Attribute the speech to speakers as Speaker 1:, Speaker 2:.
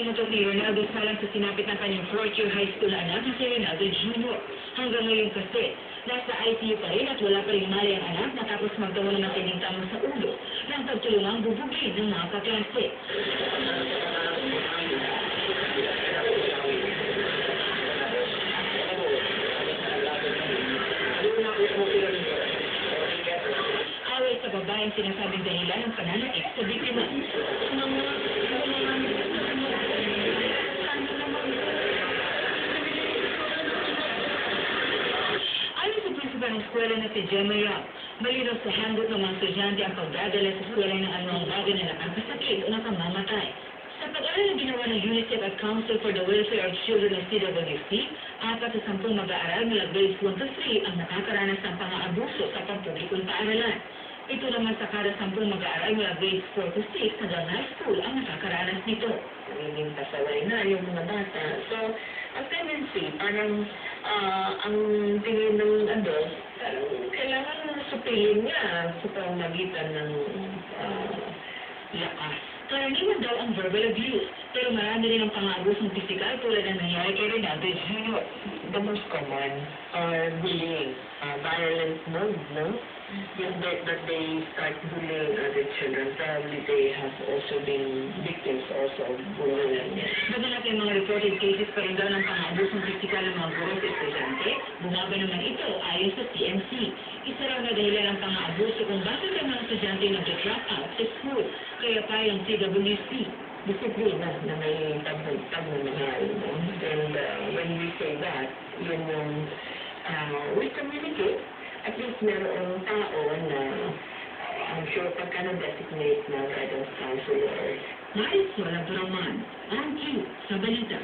Speaker 1: Pumutok ni Ronaldo Salang sa sinapit ng kanyang fourth-year high school na anak na si Ronaldo Jr. Hanggang ngayon kasi, nasa ICU pa rin at wala pa rin mali ang anak matapos magkaroon ng matinding tamo sa ulo ng pagtulungang bubugin ng mga kaklase. Away sa babaeng sinasabing dahilan ng pananakit sa biktima. Ayon sa principal ng eskwela na si Gemma Yap, malinaw sa handot ng mga estudyante ang pagdadala sa eskwela ng anumang bagay na nakakasakit o nakamamatay. Sa pag-aaral na ginawa ng UNICEF at Council for the Welfare of Children of CWC, 4 sa 10 mag-aaral mula grades 1 to 3 ang nakakaranas ng pang-aabuso sa pampublikong paaralan. Ito naman sa kada 10 mag-aaral mula grades 4 to 6 hanggang high school ang nakakaranas nito.
Speaker 2: Naging pasaway na yung mga bata. So, ang tendency, parang ang tingin ng adult, kailangan supilin niya sa pamamagitan ng lakas.
Speaker 1: Karaniwan daw ang verbal abuse, pero marami rin ang pang-aabusong pisikal tulad ng nangyari kay Ronaldo Jr.
Speaker 2: The most common are bullying, violent mode, no? Yung that they start bullying other children, probably they have also been victims also of bullying.
Speaker 1: Madalas ay mga reported cases pa rin daw ng pang-aabusong pisikal ng mga guro at estudyante, bumaba naman ito ayon sa TMC. Isa raw na dahilan ng pang-aabuso kung bakit ang mga estudyante nag-drop out sa school, kaya pa yung CWC.
Speaker 2: Disiplina na may pagmamahal, no? And when we say that, yun yung we communicate. At least merong tao na I'm sure pagka na-designate na guidance counselor.
Speaker 1: Maris Wala Braman, ang Q sa balita.